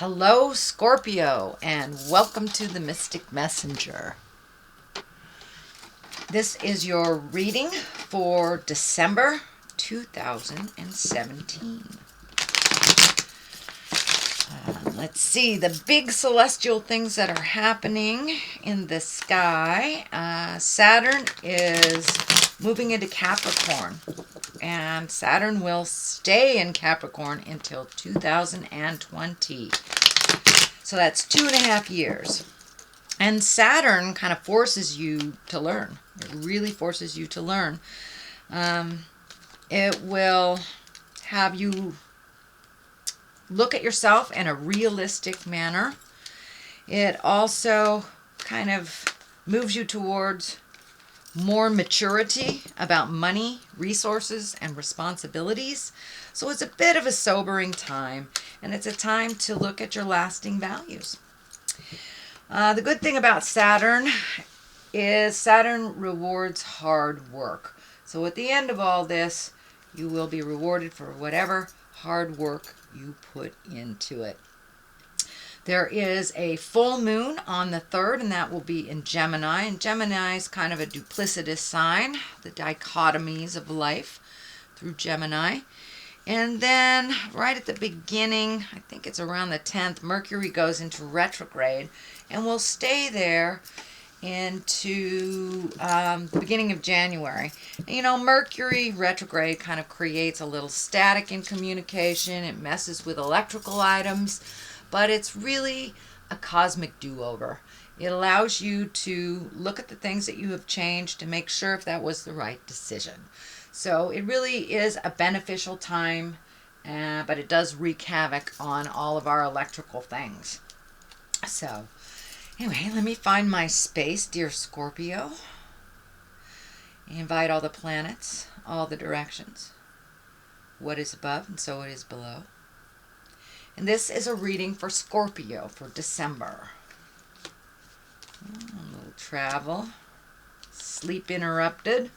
Hello, Scorpio, and welcome to the Mystic Messenger. This is your reading for December 2017. Let's see the big celestial things that are happening in the sky. Saturn is moving into Capricorn, and Saturn will stay in Capricorn until 2020. So that's 2.5 years. And Saturn kind of forces you to learn. It really forces you to learn. It will have you look at yourself in a realistic manner. It also kind of moves you towards more maturity about money, resources, and responsibilities. So it's a bit of a sobering time, and it's a time to look at your lasting values. The good thing about Saturn is Saturn rewards hard work. So at the end of all this, you will be rewarded for whatever hard work you put into it. There is a full moon on the 3rd, and that will be in Gemini. And Gemini is kind of a duplicitous sign, the dichotomies of life through Gemini. And then right at the beginning, I think it's around the 10th, Mercury goes into retrograde and will stay there into the beginning of January. You know, Mercury retrograde kind of creates a little static in communication. It messes with electrical items, but it's really a cosmic do-over. It allows you to look at the things that you have changed to make sure if that was the right decision. So it really is a beneficial time, but it does wreak havoc on all of our electrical things. So anyway, let me find my space, dear Scorpio. Invite all the planets, all the directions. What is above and so it is below. And this is a reading for Scorpio for December. A little travel. Sleep interrupted.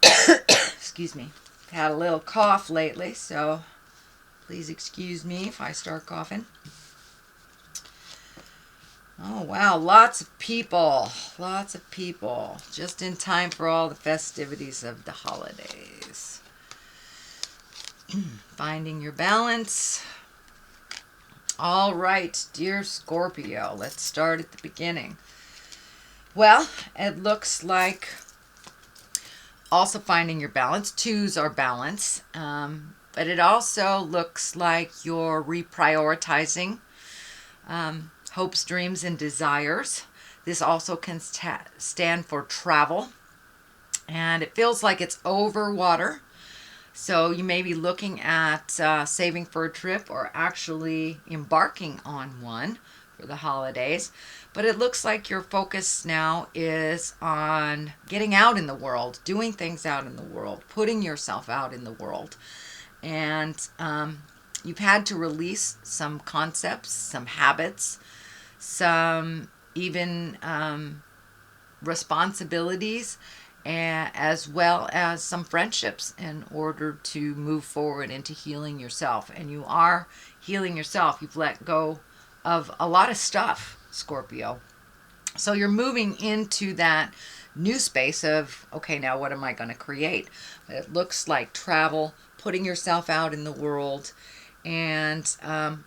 Excuse me. Had a little cough lately, so please excuse me if I start coughing. Oh, wow. Lots of people. Lots of people. Just in time for all the festivities of the holidays. Finding your balance. All right, dear Scorpio, let's start at the beginning. Well, it looks like also finding your balance. Twos are balance, but it also looks like you're reprioritizing hopes, dreams, and desires. This also can stand for travel, and it feels like it's over water. So you may be looking at saving for a trip or actually embarking on one for the holidays. But it looks like your focus now is on getting out in the world, doing things out in the world, putting yourself out in the world. And you've had to release some concepts, some habits, some even responsibilities, as well as some friendships in order to move forward into healing yourself. And you are healing yourself. You've let go of a lot of stuff, Scorpio. So you're moving into that new space of, okay, now what am I going to create? It looks like travel, putting yourself out in the world, and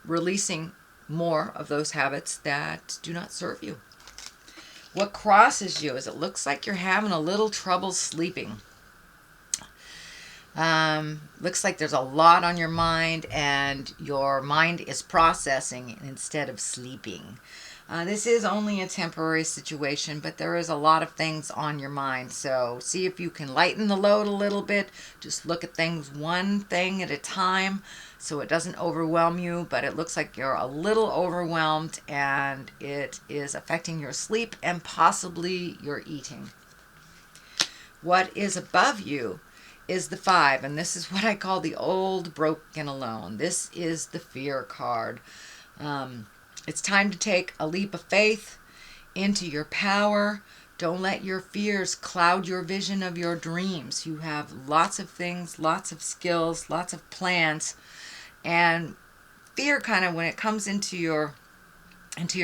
releasing more of those habits that do not serve you. What crosses you is it looks like you're having a little trouble sleeping. Looks like there's a lot on your mind, and your mind is processing instead of sleeping. This is only a temporary situation, but there is a lot of things on your mind. So see if you can lighten the load a little bit. Just look at things one thing at a time so it doesn't overwhelm you. But it looks like you're a little overwhelmed, and it is affecting your sleep and possibly your eating. What is above you is the 5, and this is what I call the old, broken, alone. This is the fear card. It's time to take a leap of faith into your power. Don't let your fears cloud your vision of your dreams. You have lots of things, lots of skills, lots of plans, and fear kind of, when it comes into your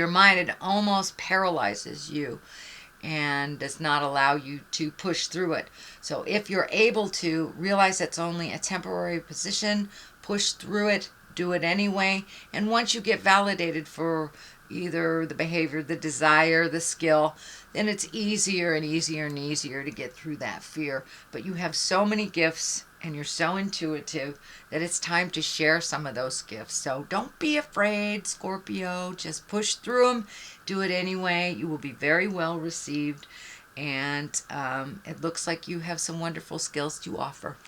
mind, it almost paralyzes you and does not allow you to push through it. So if you're able to realize it's only a temporary position, push through it, do it anyway. And once you get validated for either the behavior, the desire, the skill, then it's easier and easier and easier to get through that fear. But you have so many gifts and you're so intuitive that it's time to share some of those gifts. So don't be afraid, Scorpio. Just push through them. Do it anyway. You will be very well received. And it looks like you have some wonderful skills to offer.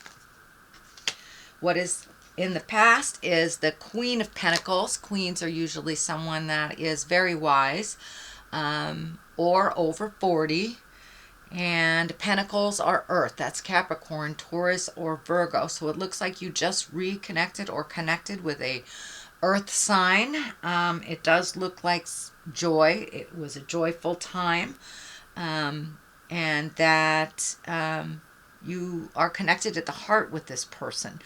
What is in the past is the Queen of Pentacles. Queens are usually someone that is very wise or over 40. And Pentacles are Earth. That's Capricorn, Taurus, or Virgo. So it looks like you just reconnected or connected with a Earth sign. It does look like joy. It was a joyful time. And that you are connected at the heart with this person.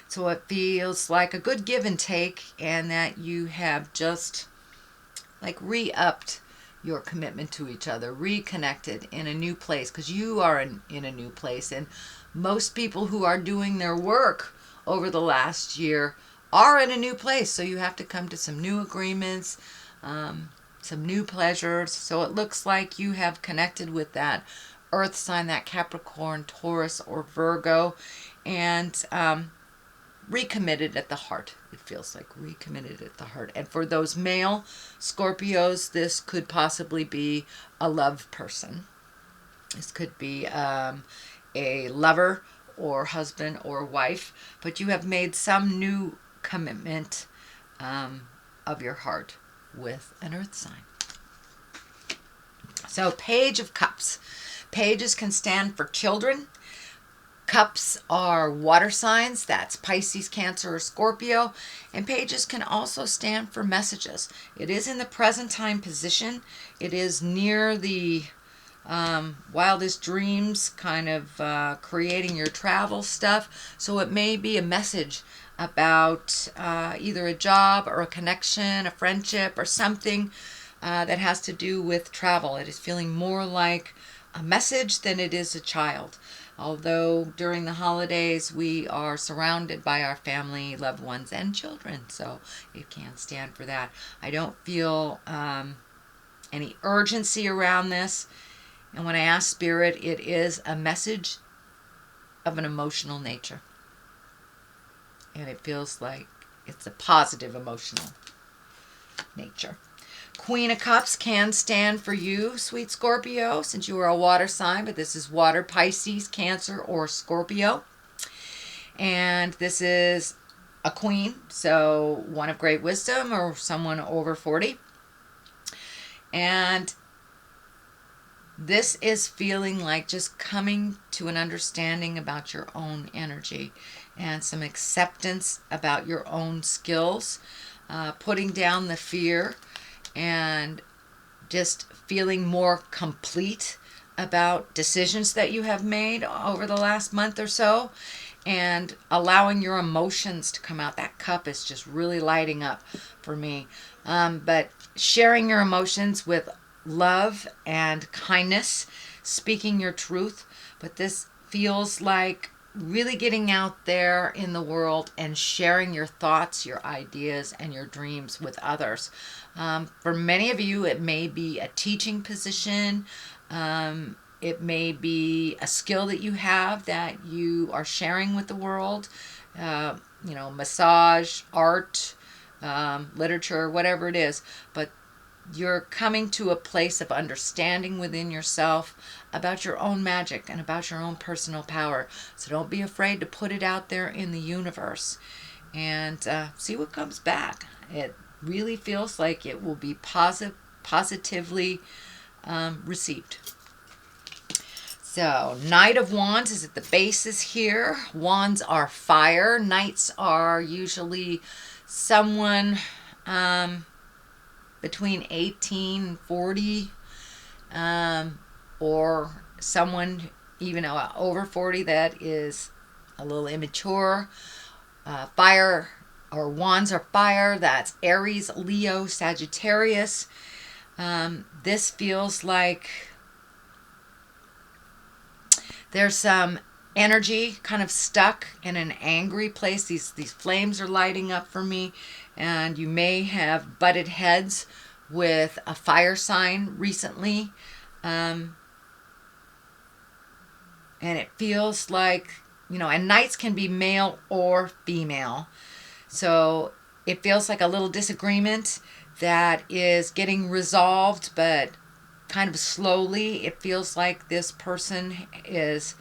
So it feels like a good give and take, and that you have just like re-upped your commitment to each other, reconnected in a new place, because you are in a new place. And most people who are doing their work over the last year are in a new place. So you have to come to some new agreements, some new pleasures. So it looks like you have connected with that Earth sign, that Capricorn, Taurus, or Virgo, and recommitted at the heart. It feels like recommitted at the heart. And for those male Scorpios, this could possibly be a love person. This could be a lover or husband or wife, but you have made some new commitment of your heart with an Earth sign. So Page of Cups. Pages can stand for children. Cups are water signs. That's Pisces, Cancer, or Scorpio. And pages can also stand for messages. It is in the present time position. It is near the wildest dreams, kind of creating your travel stuff. So it may be a message about either a job or a connection, a friendship, or something that has to do with travel. It is feeling more like a message than it is a child. Although during the holidays we are surrounded by our family, loved ones, and children, so it can stand for that. I don't feel any urgency around this, and when I ask Spirit, it is a message of an emotional nature, and it feels like it's a positive emotional nature. Queen of Cups can stand for you, sweet Scorpio, since you are a water sign, but this is water, Pisces, Cancer, or Scorpio. And this is a queen, so one of great wisdom or someone over 40. And this is feeling like just coming to an understanding about your own energy and some acceptance about your own skills, putting down the fear, and just feeling more complete about decisions that you have made over the last month or so, and allowing your emotions to come out. That cup is just really lighting up for me. But sharing your emotions with love and kindness, speaking your truth. But this feels like really getting out there in the world and sharing your thoughts, your ideas, and your dreams with others. For many of you, it may be a teaching position. It may be a skill that you have that you are sharing with the world. Massage, art, literature, whatever it is. But you're coming to a place of understanding within yourself about your own magic and about your own personal power. So don't be afraid to put it out there in the universe and see what comes back. It really feels like it will be positively received. So Knight of Wands is at the bases here. Wands are fire. Knights are usually someone between 18 and 40, or someone even over 40 that is a little immature. Fire Our wands are fire. That's Aries, Leo, Sagittarius. This feels like there's some energy kind of stuck in an angry place. These flames are lighting up for me, and you may have butted heads with a fire sign recently. And it feels like, and knights can be male or female. So it feels like a little disagreement that is getting resolved, but kind of slowly. It feels like this person is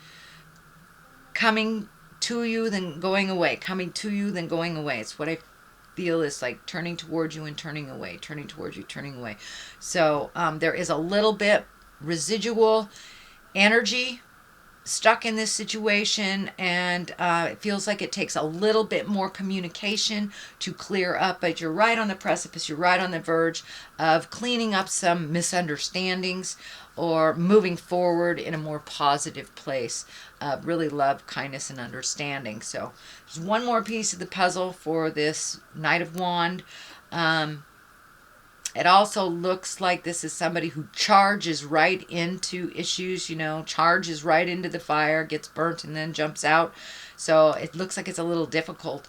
coming to you, then going away, coming to you, then going away. It's what I feel is like turning towards you and turning away, turning towards you, turning away. So there is a little bit residual energy stuck in this situation, and it feels like it takes a little bit more communication to clear up, but you're right on the precipice, you're right on the verge of cleaning up some misunderstandings or moving forward in a more positive place. Really love, kindness, and understanding. So there's one more piece of the puzzle for this Knight of Wand. It also looks like this is somebody who charges right into issues, charges right into the fire, gets burnt, and then jumps out. So it looks like it's a little difficult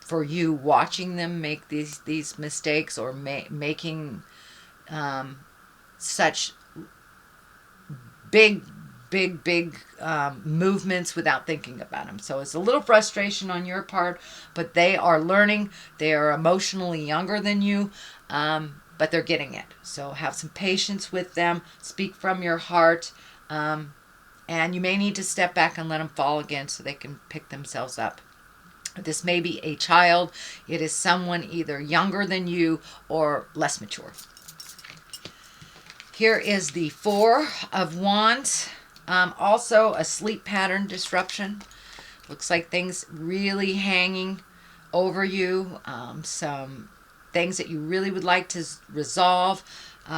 for you watching them make these mistakes, or making such big movements without thinking about them. So it's a little frustration on your part, but they are learning. They are emotionally younger than you, but they're getting it. So have some patience with them. Speak from your heart, and you may need to step back and let them fall again so they can pick themselves up. This may be a child. It is someone either younger than you or less mature. Here is the Four of Wands. Also a sleep pattern disruption. Looks like things really hanging over you. Some things that you really would like to resolve.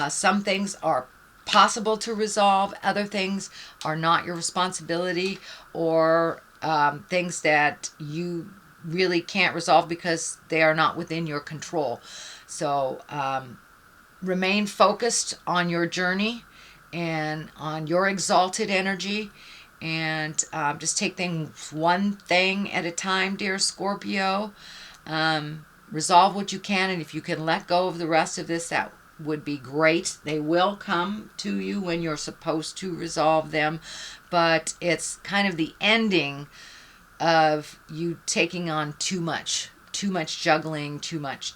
Some things are possible to resolve. Other things are not your responsibility, or things that you really can't resolve because they are not within your control. So remain focused on your journey and on your exalted energy, and just take things one thing at a time, dear Scorpio. Resolve what you can, and if you can let go of the rest of this, that would be great. They will come to you when you're supposed to resolve them, but it's kind of the ending of you taking on too much juggling, too much.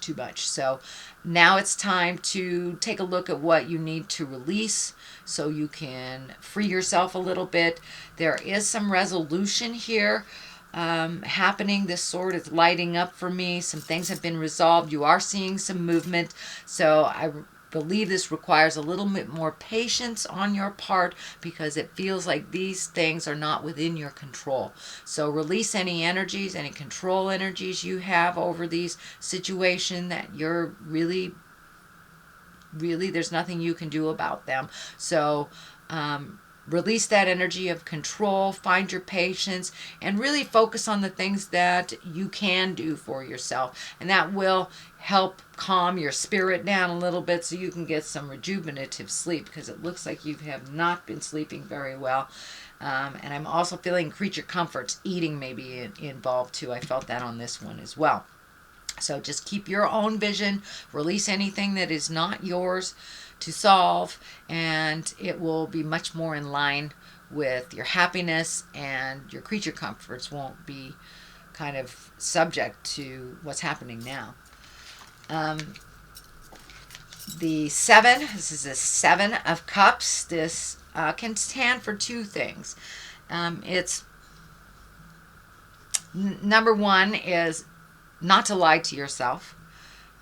So now it's time to take a look at what you need to release so you can free yourself a little bit. There is some resolution here happening. This sword is lighting up for me. Some things have been resolved. You are seeing some movement. So I believe this requires a little bit more patience on your part, because it feels like these things are not within your control. So release any energies, any control energies you have over these situations that you're really, there's nothing you can do about them. So release that energy of control, find your patience, and really focus on the things that you can do for yourself. And that will help calm your spirit down a little bit so you can get some rejuvenative sleep, because it looks like you have not been sleeping very well. And I'm also feeling creature comforts. Eating may be involved too. I felt that on this one as well. So just keep your own vision, release anything that is not yours to solve, and it will be much more in line with your happiness, and your creature comforts won't be kind of subject to what's happening now. The Seven, this is a Seven of Cups. This can stand for two things. It's number one is not to lie to yourself,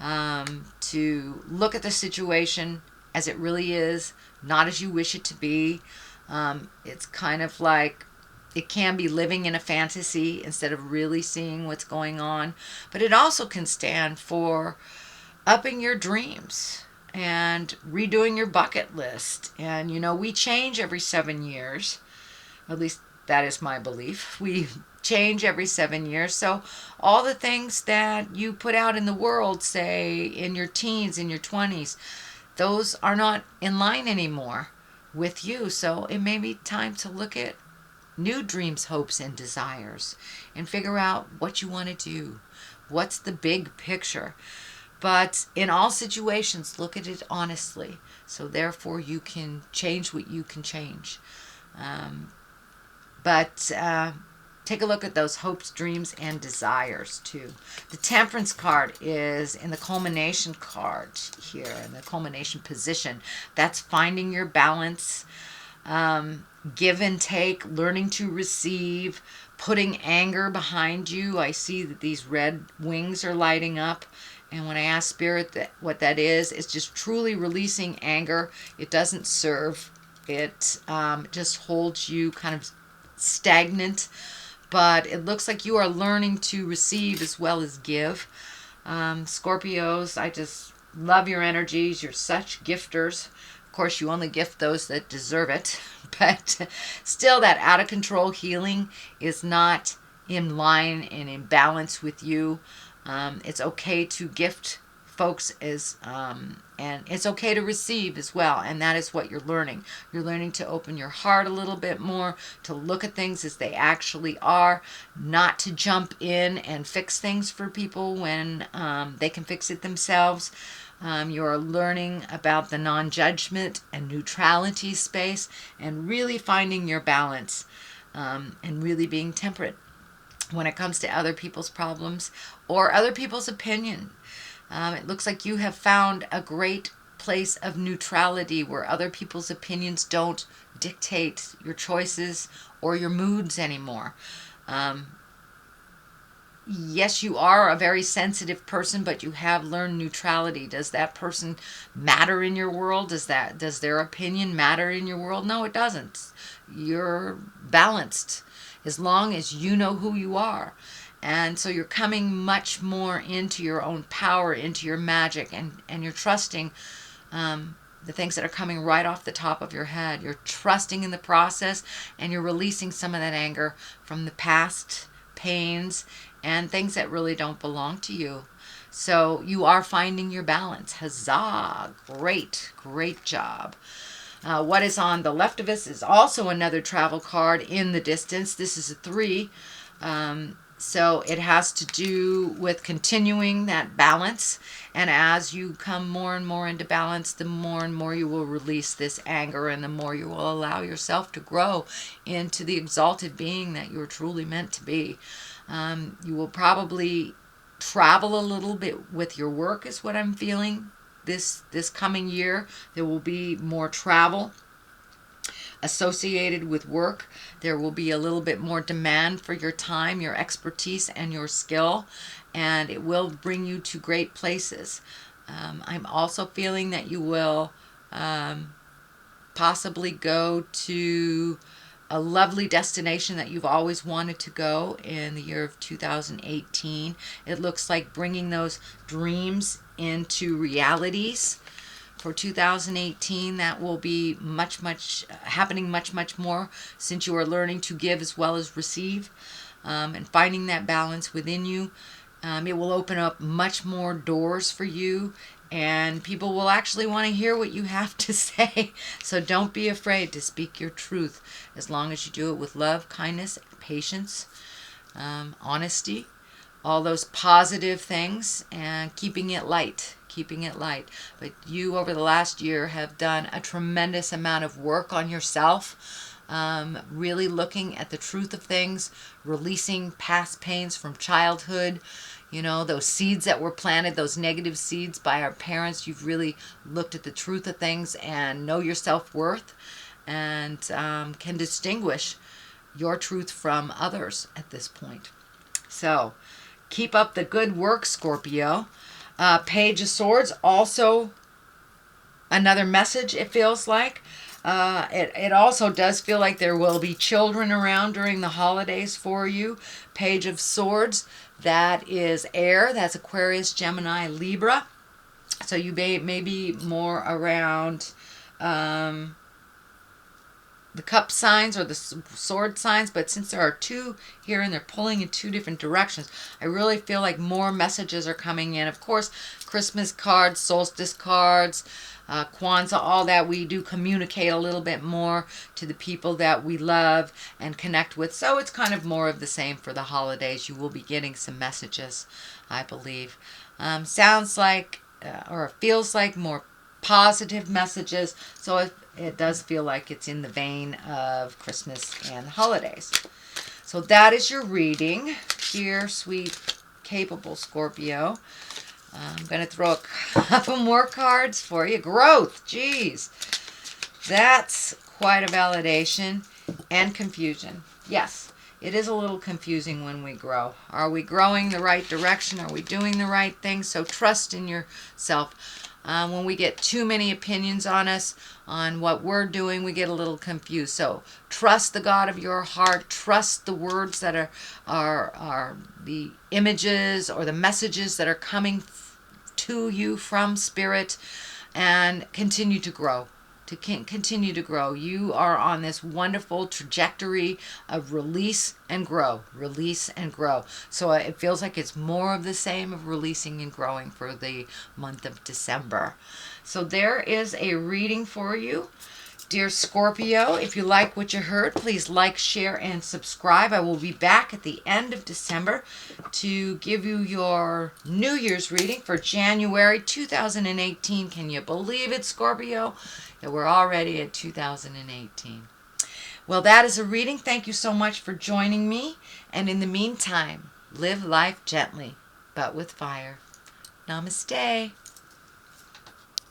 to look at the situation as it really is, not as you wish it to be. It's kind of like it can be living in a fantasy instead of really seeing what's going on. But it also can stand for upping your dreams and redoing your bucket list. And we change every 7 years. At least That is my belief. We change every 7 years. So all the things that you put out in the world, say in your teens, in your 20s, those are not in line anymore with you. So it may be time to look at new dreams, hopes, and desires and figure out what you want to do. What's the big picture? But in all situations, look at it honestly. So therefore, you can change what you can change. But take a look at those hopes, dreams, and desires too. The Temperance card is in the culmination card here, in the culmination position. That's finding your balance, give and take, learning to receive, putting anger behind you. I see that these red wings are lighting up. And when I ask Spirit what that is, it's just truly releasing anger. It doesn't serve. It just holds you kind of stagnant. But it looks like you are learning to receive as well as give. Scorpios, I just love your energies. You're such gifters. Of course, you only gift those that deserve it. But still, that out of control healing is not in line and in balance with you. It's okay to gift folks and it's okay to receive as well, and that is what you're learning. You're learning to open your heart a little bit more, to look at things as they actually are, not to jump in and fix things for people when they can fix it themselves. You're learning about the non-judgment and neutrality space, and really finding your balance, and really being temperate when it comes to other people's problems or other people's opinion. It looks like you have found a great place of neutrality where other people's opinions don't dictate your choices or your moods anymore. Yes, you are a very sensitive person, but you have learned neutrality. Does that person matter in your world? Does their opinion matter in your world? No, it doesn't. You're balanced as long as you know who you are. And so you're coming much more into your own power, into your magic, and you're trusting the things that are coming right off the top of your head. You're trusting in the process, and you're releasing some of that anger from the past pains and things that really don't belong to you. So you are finding your balance. Huzzah! Great, great job. What is on the left of us is also another travel card in the distance. This is a 3. So it has to do with continuing that balance. And as you come more and more into balance, the more and more you will release this anger, and the more you will allow yourself to grow into the exalted being that you're truly meant to be. You will probably travel a little bit with your work, is what I'm feeling. This coming year, there will be more travel associated with work. There will be a little bit more demand for your time, your expertise, and your skill, and it will bring you to great places. I'm also feeling that you will possibly go to a lovely destination that you've always wanted to go in the year of 2018. It looks like bringing those dreams into realities for 2018. That will be happening much more, since you are learning to give as well as receive, and finding that balance within you. It will open up much more doors for you, and people will actually want to hear what you have to say. So don't be afraid to speak your truth, as long as you do it with love, kindness, patience, honesty, all those positive things, and keeping it light. But you, over the last year, have done a tremendous amount of work on yourself, really looking at the truth of things, releasing past pains from childhood. You know, those seeds that were planted, those negative seeds by our parents. You've really looked at the truth of things and know your self-worth, and can distinguish your truth from others at this point. So keep up the good work, Scorpio. Page of Swords, also another message, it feels like. It also does feel like there will be children around during the holidays for you. Page of Swords, that is air. That's Aquarius, Gemini, Libra. So you may be more around the cup signs or the sword signs, but since there are two here and they're pulling in two different directions, I really feel like more messages are coming in. Of course, Christmas cards, solstice cards, Kwanzaa, all that, we do communicate a little bit more to the people that we love and connect with. So it's kind of more of the same for the holidays. You will be getting some messages, I believe. Sounds like, or feels like more positive messages. So it does feel like it's in the vein of Christmas and the holidays. So that is your reading, dear, sweet, capable Scorpio. I'm going to throw a couple more cards for you. Growth, geez. That's quite a validation. And confusion. Yes, it is a little confusing when we grow. Are we growing the right direction? Are we doing the right thing? So trust in yourself. When we get too many opinions on us, on what we're doing, we get a little confused. So trust the God of your heart. Trust the words that are the images or the messages that are coming to you from Spirit, and continue to grow. Continue to grow. You are on this wonderful trajectory of release and grow. Release and grow. So it feels like it's more of the same of releasing and growing for the month of December. So there is a reading for you, dear Scorpio. If you like what you heard, please like, share, and subscribe. I will be back at the end of December to give you your New Year's reading for January 2018. Can you believe it, Scorpio? Yeah, we're already at 2018. Well, that is a reading. Thank you so much for joining me. And in the meantime, live life gently, but with fire. Namaste.